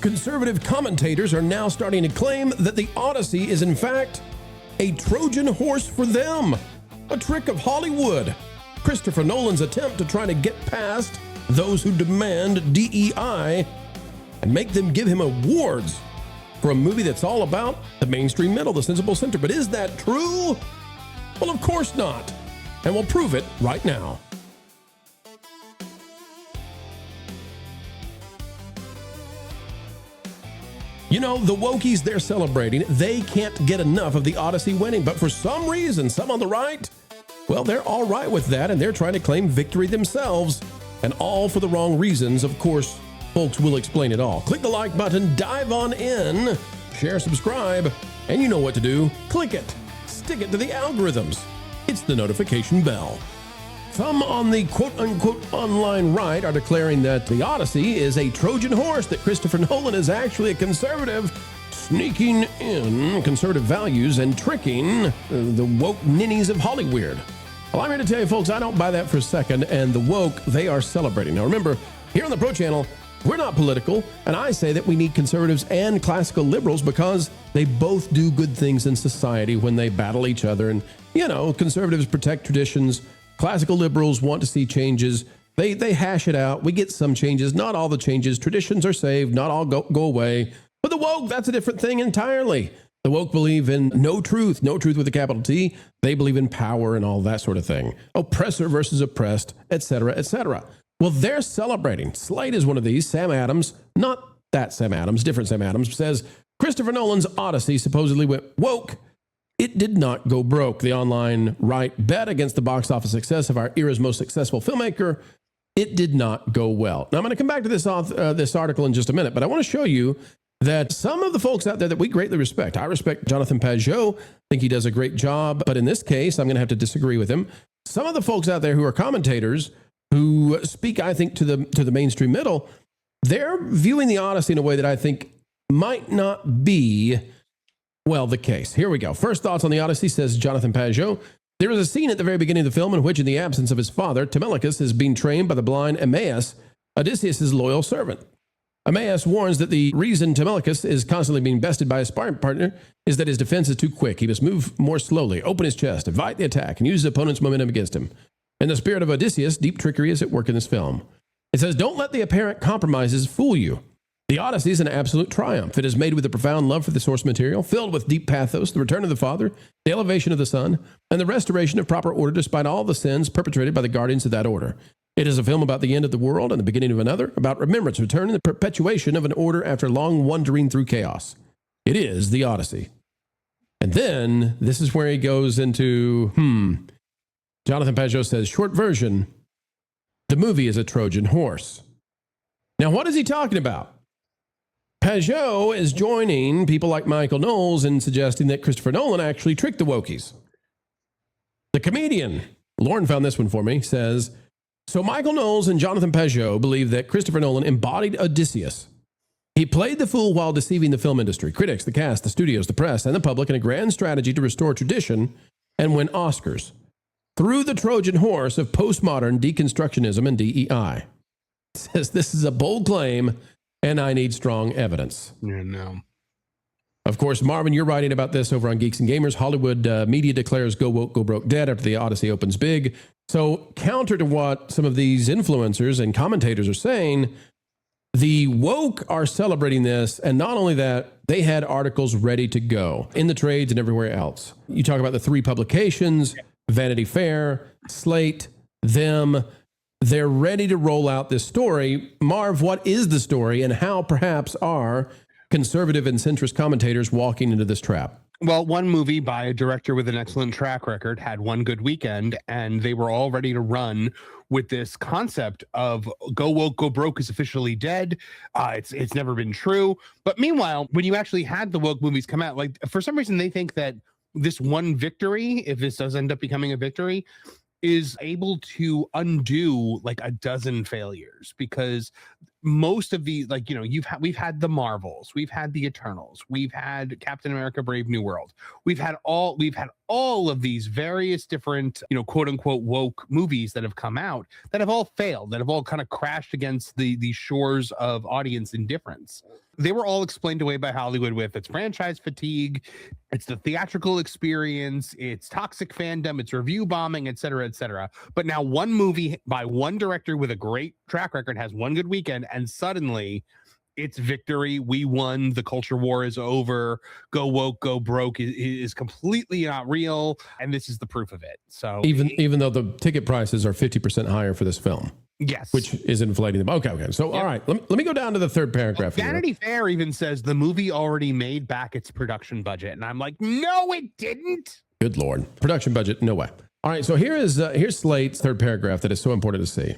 Conservative commentators are now starting to claim that the Odyssey is in fact a Trojan horse for them, a trick of Hollywood. Christopher Nolan's attempt to try to get past those who demand DEI and make them give him awards for a movie that's all about the mainstream middle, the sensible center. But is that true? Well, of course not. And we'll prove it right now. You know, the wokies they're celebrating, they can't get enough of the Odyssey winning. But for some reason, some on the right, well, they're all right with that, and they're trying to claim victory themselves. And all for the wrong reasons. Of course, folks will explain it all. Click the like button, dive on in, share, subscribe, and you know what to do. Click it. Stick it to the algorithms. It's the notification bell. Some on the quote-unquote online right are declaring that the Odyssey is a Trojan horse, that Christopher Nolan is actually a conservative, sneaking in conservative values and tricking the woke ninnies of Hollywood. Well, I'm here to tell you, folks, I don't buy that for a second, and the woke, they are celebrating. Now, remember, here on the Pro Channel, we're not political, and I say that we need conservatives and classical liberals because they both do good things in society when they battle each other. And, you know, conservatives protect traditions. Classical liberals want to see changes. They hash it out. We get some changes, not all the changes. Traditions are saved, not all go away. But the woke, that's a different thing entirely. The woke believe in no truth with a capital T. They believe in power and all that sort of thing. Oppressor versus oppressed, etc., etc. Well, they're celebrating. Slate is one of these. Sam Adams, not that Sam Adams, different Sam Adams, says Christopher Nolan's Odyssey supposedly went woke. It did not go broke. The online right bet against the box office success of our era's most successful filmmaker. It did not go well. Now, I'm going to come back to this article in just a minute, but I want to show you that some of the folks out there that we greatly respect. I respect Jonathan Pajot. I think he does a great job, but in this case, I'm going to have to disagree with him. Some of the folks out there who are commentators who speak, I think, to the mainstream middle, they're viewing the Odyssey in a way that I think might not be, well, the case. Here we go. First thoughts on the Odyssey, says Jonathan Pajot. There is a scene at the very beginning of the film in which, in the absence of his father, Telemachus is being trained by the blind Emmaus, Odysseus' loyal servant. Emmaus warns that the reason Telemachus is constantly being bested by his sparring partner is that his defense is too quick. He must move more slowly, open his chest, invite the attack, and use his opponent's momentum against him. In the spirit of Odysseus, deep trickery is at work in this film. It says, don't let the apparent compromises fool you. The Odyssey is an absolute triumph. It is made with a profound love for the source material, filled with deep pathos, the return of the Father, the elevation of the Son, and the restoration of proper order despite all the sins perpetrated by the guardians of that order. It is a film about the end of the world and the beginning of another, about remembrance, return, and the perpetuation of an order after long wandering through chaos. It is the Odyssey. And then, this is where he goes into, Jonathan Pajot says, short version, the movie is a Trojan horse. Now, what is he talking about? Pajot is joining people like Michael Knowles in suggesting that Christopher Nolan actually tricked the wokies. The comedian, Lauren found this one for me, says, so Michael Knowles and Jonathan Pajot believe that Christopher Nolan embodied Odysseus. He played the fool while deceiving the film industry, critics, the cast, the studios, the press, and the public in a grand strategy to restore tradition and win Oscars through the Trojan horse of postmodern deconstructionism and DEI. It says this is a bold claim, and I need strong evidence. Yeah, no. Of course, Marvin, you're writing about this over on Geeks and Gamers. Hollywood media declares go woke, go broke dead after the Odyssey opens big. So counter to what some of these influencers and commentators are saying, the woke are celebrating this. And not only that, they had articles ready to go in the trades and everywhere else. You talk about the three publications, Vanity Fair, Slate, them. They're ready to roll out this story. Marv, what is the story and how perhaps are conservative and centrist commentators walking into this trap? Well, one movie by a director with an excellent track record had one good weekend, and they were all ready to run with this concept of go woke, go broke is officially dead. It's never been true. But meanwhile, when you actually had the woke movies come out, like for some reason they think that this one victory, if this does end up becoming a victory, is able to undo like a dozen failures, because most of these, like, we've had the Marvels, we've had the Eternals, we've had Captain America Brave New World, we've had all of these various different, quote unquote woke movies that have come out that have all failed, that have all kind of crashed against the shores of audience indifference. They were all explained away by Hollywood with its franchise fatigue, it's the theatrical experience, it's toxic fandom, it's review bombing, et cetera, et cetera. But now one movie by one director with a great track record has one good weekend, and suddenly it's victory. We won. The culture war is over. Go woke, go broke is completely not real, and this is the proof of it. So even though the ticket prices are 50% higher for this film. Yes. Which is inflating them. Okay. So, all right. Let me go down to the third paragraph. Vanity Fair even says the movie already made back its production budget. And I'm like, no, it didn't. Good Lord. Production budget. No way. All right. So here's Slate's third paragraph that is so important to see.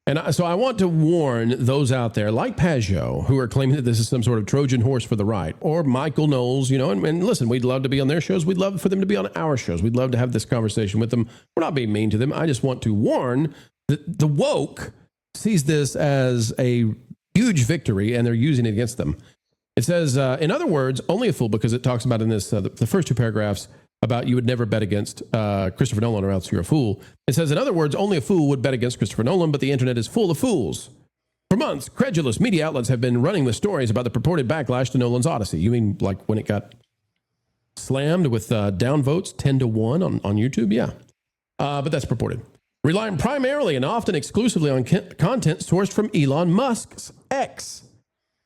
And so I want to warn those out there like Pajot who are claiming that this is some sort of Trojan horse for the right, or Michael Knowles, and listen, we'd love to be on their shows. We'd love for them to be on our shows. We'd love to have this conversation with them. We're not being mean to them. I just want to warn the woke sees this as a huge victory, and they're using it against them. It says, in other words, only a fool, because it talks about in this, the first two paragraphs about you would never bet against Christopher Nolan or else you're a fool. It says, in other words, only a fool would bet against Christopher Nolan, but the internet is full of fools. For months, credulous media outlets have been running with stories about the purported backlash to Nolan's Odyssey. You mean like when it got slammed with downvotes 10-1 on YouTube? Yeah. But that's purported. Relying primarily and often exclusively on content sourced from Elon Musk's X.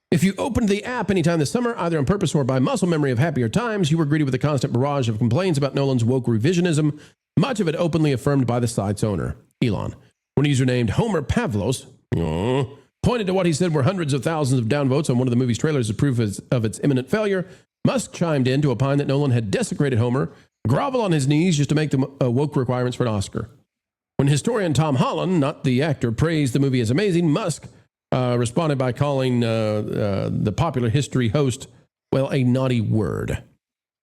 If you opened the app anytime this summer, either on purpose or by muscle memory of happier times, you were greeted with a constant barrage of complaints about Nolan's woke revisionism, much of it openly affirmed by the site's owner, Elon. When a user named Homer Pavlos pointed to what he said were hundreds of thousands of downvotes on one of the movie's trailers as proof of its imminent failure, Musk chimed in to opine that Nolan had desecrated Homer, grovel on his knees just to make the woke requirements for an Oscar. When historian Tom Holland, not the actor, praised the movie as amazing, Musk responded by calling the popular history host, well, a naughty word.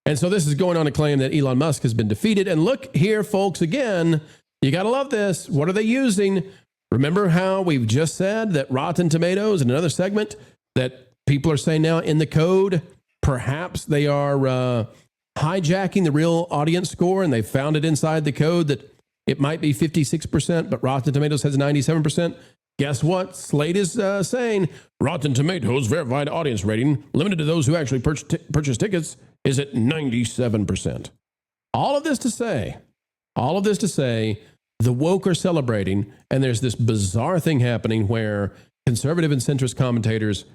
And so this is going on to claim that Elon Musk has been defeated. And look here, folks, again, you got to love this. What are they using? Remember how we've just said that Rotten Tomatoes, in another segment, that people are saying now in the code, perhaps they are hijacking the real audience score, and they found it inside the code that it might be 56%, but Rotten Tomatoes has 97%. Guess what? Slate is saying Rotten Tomatoes verified audience rating, limited to those who actually purchase tickets, is at 97%. All of this to say, the woke are celebrating, and there's this bizarre thing happening where conservative and centrist commentators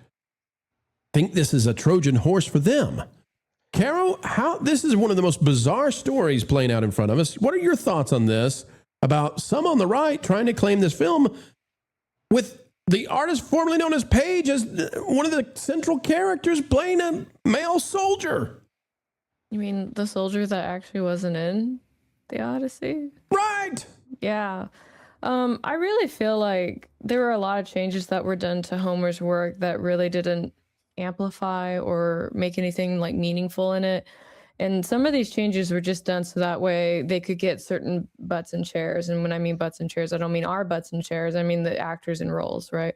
think this is a Trojan horse for them. Caro, this is one of the most bizarre stories playing out in front of us. What are your thoughts on this, about some on the right trying to claim this film with the artist formerly known as Paige as one of the central characters playing a male soldier? You mean the soldier that actually wasn't in the Odyssey? Right. Yeah. I really feel like there were a lot of changes that were done to Homer's work that really didn't amplify or make anything like meaningful in it. And some of these changes were just done so that way they could get certain butts in chairs. And when I mean butts in chairs, I don't mean our butts in chairs. I mean the actors in roles, right?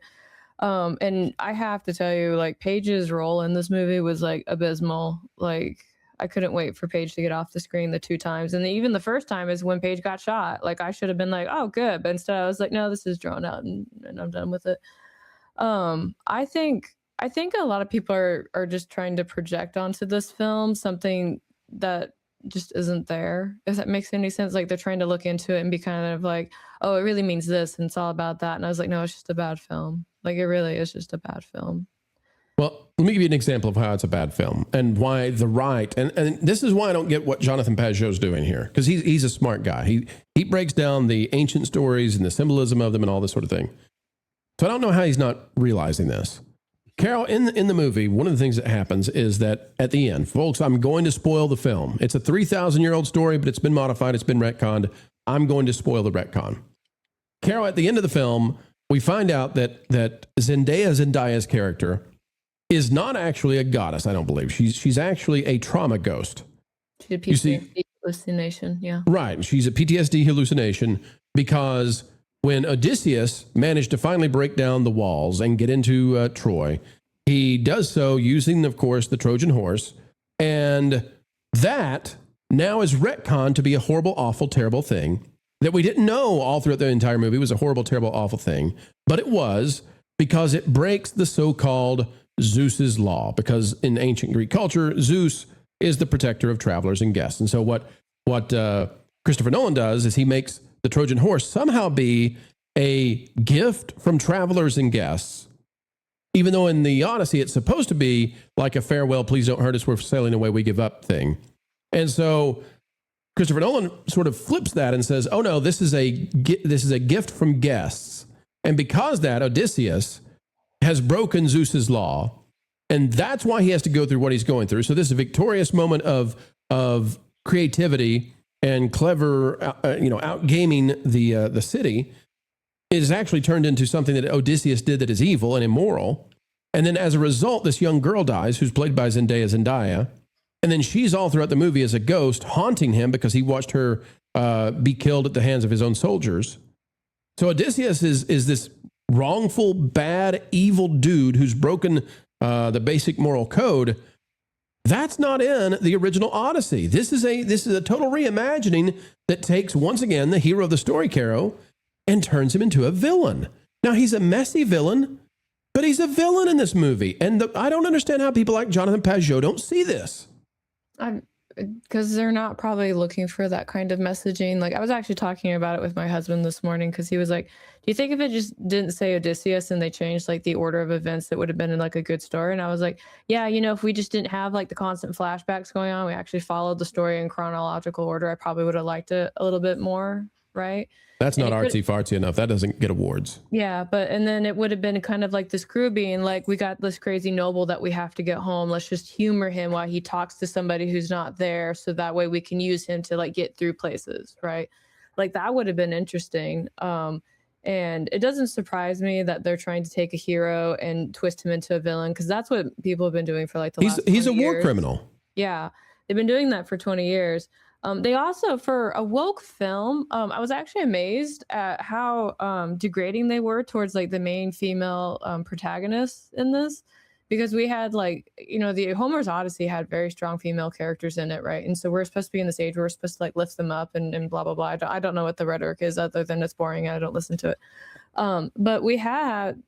And I have to tell you, like, Paige's role in this movie was like abysmal. Like, I couldn't wait for Paige to get off the screen the two times. And even the first time is when Paige got shot. Like, I should have been like, oh, good. But instead I was like, no, this is drawn out and I'm done with it. I think a lot of people are just trying to project onto this film something that just isn't there, if that makes any sense. Like, they're trying to look into it and be kind of like, oh, it really means this and it's all about that. And I was like, no, it's just a bad film. Like, it really is just a bad film. Well, let me give you an example of how it's a bad film and why the right, and this is why I don't get what Jonathan Pajot's doing here, because he's a smart guy. He breaks down the ancient stories and the symbolism of them and all this sort of thing. So I don't know how he's not realizing this. Carol, in the movie, one of the things that happens is that at the end, folks, I'm going to spoil the film. It's a 3,000-year-old story, but it's been modified. It's been retconned. I'm going to spoil the retcon. Carol, at the end of the film, we find out that Zendaya's character is not actually a goddess, I don't believe. She's actually a trauma ghost. She's a PTSD hallucination, yeah. Right. She's a PTSD hallucination because when Odysseus managed to finally break down the walls and get into Troy, he does so using, of course, the Trojan horse. And that now is retconned to be a horrible, awful, terrible thing that we didn't know all throughout the entire movie was a horrible, terrible, awful thing. But it was, because it breaks the so-called Zeus's law. Because in ancient Greek culture, Zeus is the protector of travelers and guests. And so what Christopher Nolan does is he makes the Trojan horse somehow be a gift from travelers and guests, even though in the Odyssey it's supposed to be like a farewell, please don't hurt us, we're sailing away, we give up thing. And so Christopher Nolan sort of flips that and says, oh no, this is a gift from guests. And because that, Odysseus has broken Zeus's law, and that's why he has to go through what he's going through. So this is a victorious moment of creativity and clever, outgaming the city. It is actually turned into something that Odysseus did that is evil and immoral. And then as a result, this young girl dies, who's played by Zendaya. And then she's all throughout the movie as a ghost haunting him because he watched her be killed at the hands of his own soldiers. So Odysseus is this wrongful, bad, evil dude who's broken the basic moral code. That's not in the original Odyssey. This is a total reimagining that takes, once again, the hero of the story, Caro, and turns him into a villain. Now, he's a messy villain, but he's a villain in this movie. And I don't understand how people like Jonathan Pajot don't see this. Because they're not probably looking for that kind of messaging. Like, I was actually talking about it with my husband this morning because he was like, do you think if it just didn't say Odysseus and they changed like the order of events, that would have been in like a good story? And I was like, yeah, if we just didn't have like the constant flashbacks going on, we actually followed the story in chronological order, I probably would have liked it a little bit more, right? That's not artsy-fartsy enough. That doesn't get awards. Yeah, and then it would have been kind of like this crew being like, we got this crazy noble that we have to get home. Let's just humor him while he talks to somebody who's not there, so that way we can use him to like get through places, right? Like that would have been interesting. And it doesn't surprise me that they're trying to take a hero and twist him into a villain, because that's what people have been doing for like the last 20 years. He's a war criminal. Yeah, they've been doing that for 20 years. They also, for a woke film, I was actually amazed at how degrading they were towards like the main female protagonists in this, because we had like, the Homer's Odyssey had very strong female characters in it, right? And so we're supposed to be in this age where we're supposed to like lift them up and blah, blah, blah. I don't know what the rhetoric is other than it's boring and I don't listen to it. But we had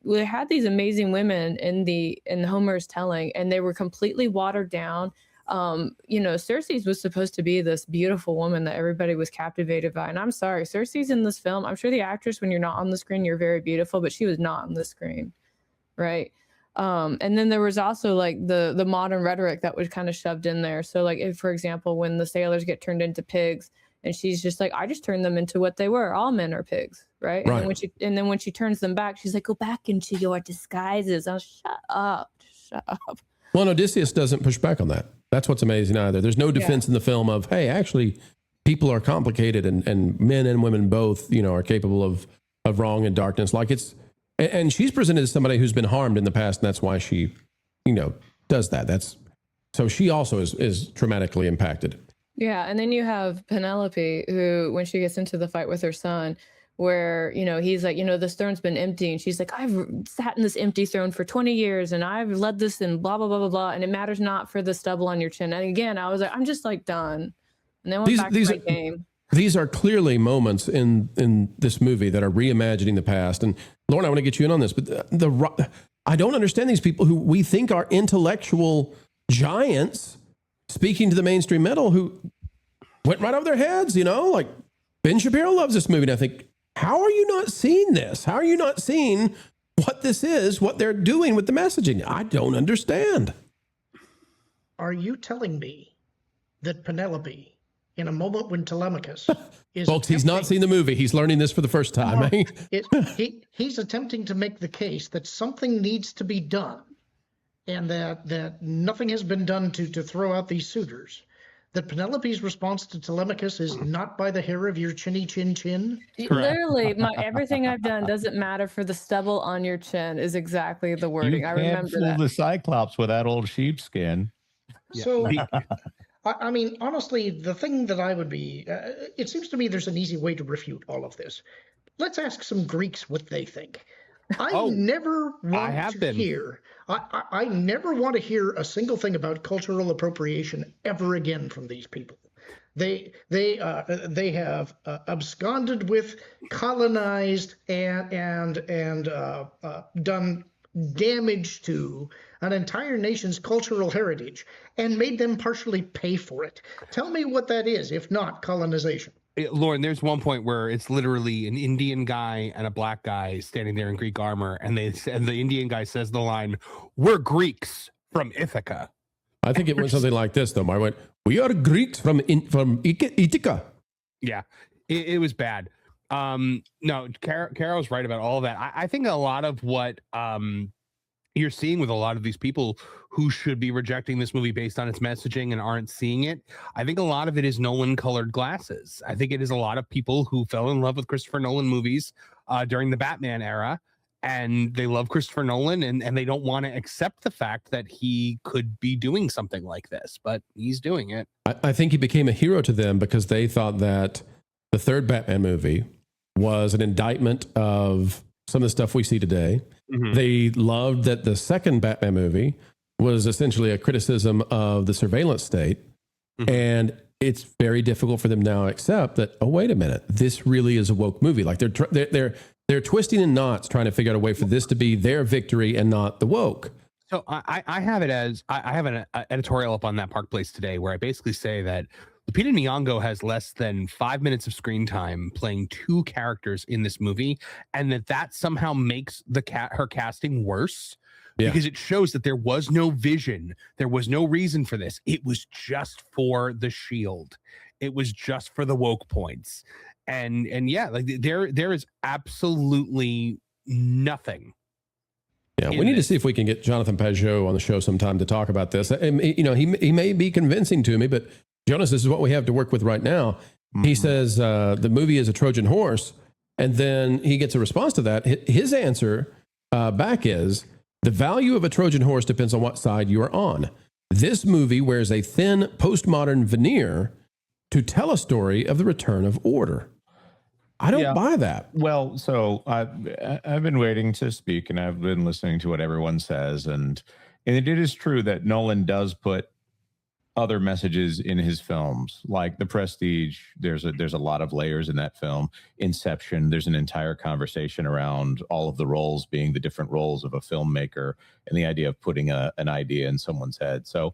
these amazing women in Homer's telling, and they were completely watered down. Cersei's was supposed to be this beautiful woman that everybody was captivated by. And I'm sorry, Cersei's in this film. I'm sure the actress, when you're not on the screen, you're very beautiful, but she was not on the screen. Right. And then there was also like the modern rhetoric that was kind of shoved in there. So like, if, for example, when the sailors get turned into pigs and she's just like, I just turned them into what they were. All men are pigs. Right. And then when she turns them back, she's like, go back into your disguises. Oh, shut up. Well, Odysseus doesn't push back on that. That's what's amazing either. There's no defense in the film of, hey, actually, people are complicated and men and women both, are capable of wrong and darkness. Like and she's presented as somebody who's been harmed in the past, and that's why she, does that. So she also is traumatically impacted. Yeah, and then you have Penelope, who, when she gets into the fight with her son, where, he's like, this throne's been empty. And she's like, I've sat in this empty throne for 20 years and I've led this and blah, blah, blah, blah, blah. And it matters not for the stubble on your chin. And again, I was like, I'm just like done. And then went back to my game. These are clearly moments in this movie that are reimagining the past. And Lauren, I want to get you in on this, but I don't understand these people who we think are intellectual giants speaking to the mainstream metal who went right over their heads, like Ben Shapiro loves this movie. And I think, how are you not seeing this? How are you not seeing what this is, what they're doing with the messaging? I don't understand. Are you telling me that Penelope, in a moment when Telemachus is... Folks, he's not seen the movie. He's learning this for the first time. He's attempting to make the case that something needs to be done and that nothing has been done to throw out these suitors. That Penelope's response to Telemachus is not by the hair of your chinny chin chin? Literally, everything I've done doesn't matter for the stubble on your chin is exactly the wording. I remember that. The Cyclops with that old sheepskin. So, I mean, honestly, the thing that I would be, it seems to me there's an easy way to refute all of this. let's ask some Greeks what they think. I Oh, never want have to been. hear. I never want to hear a single thing about cultural appropriation ever again from these people. They have absconded with, colonized, and done damage to an entire nation's cultural heritage and made them partially pay for it. Tell me what that is, if not colonization. Lauren, there's one point where it's literally an Indian guy and a black guy standing there in Greek armor, and the Indian guy says the line, "We're Greeks from Ithaca." I think it went something like this, though. I went, "We are Greeks from Ithaca." Yeah, it was bad. No, Carol's right about all of that. I think a lot of what you're seeing with a lot of these people who should be rejecting this movie based on its messaging and aren't seeing it, I think a lot of it is Nolan colored glasses. I think it is a lot of people who fell in love with Christopher Nolan movies during the Batman era, and they love Christopher Nolan, and they don't want to accept the fact that he could be doing something like this, but he's doing it. I think he became a hero to them because they thought that the third Batman movie was an indictment of some of the stuff we see today. Mm-hmm. They loved that the second Batman movie was essentially a criticism of the surveillance state. Mm-hmm. And it's very difficult for them now to accept that, oh, wait a minute, this really is a woke movie. Like they're twisting in knots trying to figure out a way for this to be their victory and not the woke. So I have it as I have an editorial up on that Park Place today where I basically say that Lupita Nyong'o has less than 5 minutes of screen time playing two characters in this movie, and that somehow makes her casting worse. Yeah. Because it shows that there was no vision. There was no reason for this. It was just for the shield. It was just for the woke points. And yeah, like there is absolutely nothing. Yeah, we need to see if we can get Jonathan Pajot on the show sometime to talk about this. And, you know, he may be convincing to me, but Jonas, this is what we have to work with right now. Mm-hmm. He says the movie is a Trojan horse, and then he gets a response to that. His answer back is, the value of a Trojan horse depends on what side you are on. This movie wears a thin postmodern veneer to tell a story of the return of order. I don't buy that. Well, so I've been waiting to speak, and I've been listening to what everyone says, and it is true that Nolan does put other messages in his films, like The Prestige. There's a lot of layers in that film. Inception, there's an entire conversation around all of the roles being the different roles of a filmmaker and the idea of putting an idea in someone's head. So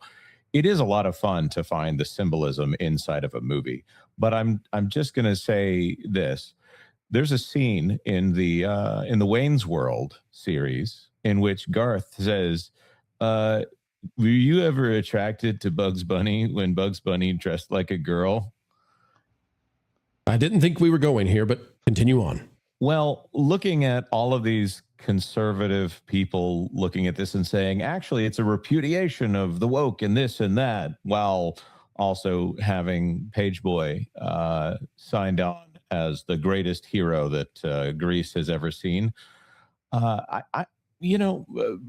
it is a lot of fun to find the symbolism inside of a movie. But I'm just going to say this. There's a scene in the Wayne's World series in which Garth says, were you ever attracted to Bugs Bunny when Bugs Bunny dressed like a girl? I didn't think we were going here, but continue on. Well, looking at all of these conservative people looking at this and saying, actually, it's a repudiation of the woke and this and that, while also having Pageboy signed on as the greatest hero that Greece has ever seen.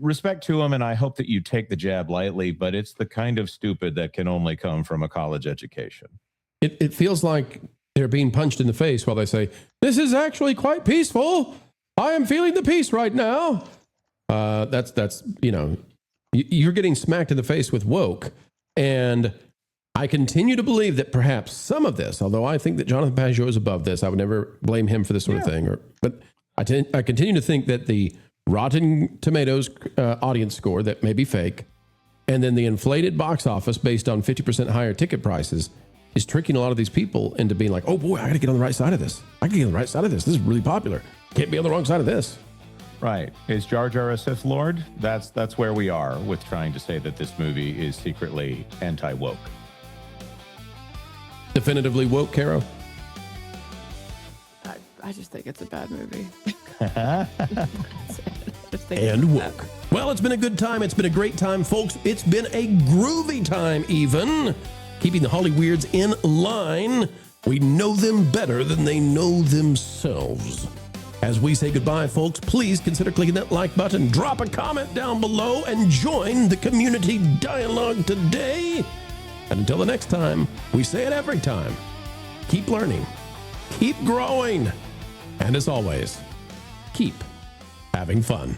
Respect to him, and I hope that you take the jab lightly, but it's the kind of stupid that can only come from a college education. It feels like they're being punched in the face while they say, this is actually quite peaceful. I am feeling the peace right now. That's you're getting smacked in the face with woke. And I continue to believe that perhaps some of this, although I think that Jonathan Pajot is above this, I would never blame him for this sort of thing. But I continue to think that the Rotten Tomatoes audience score that may be fake, and then the inflated box office based on 50% higher ticket prices is tricking a lot of these people into being like, oh boy, I got to get on the right side of this. I can get on the right side of this. This is really popular. Can't be on the wrong side of this. Right. Is Jar Jar a Sith Lord? That's where we are with trying to say that this movie is secretly anti-woke. Definitively woke, Caro? I just think it's a bad movie. And woke. Well, it's been a good time. It's been a great time, folks. It's been a groovy time, even. Keeping the Holly Weirds in line. We know them better than they know themselves. As we say goodbye, folks, please consider clicking that like button, drop a comment down below, and join the community dialogue today. And until the next time, we say it every time. Keep learning. Keep growing. And as always, keep having fun.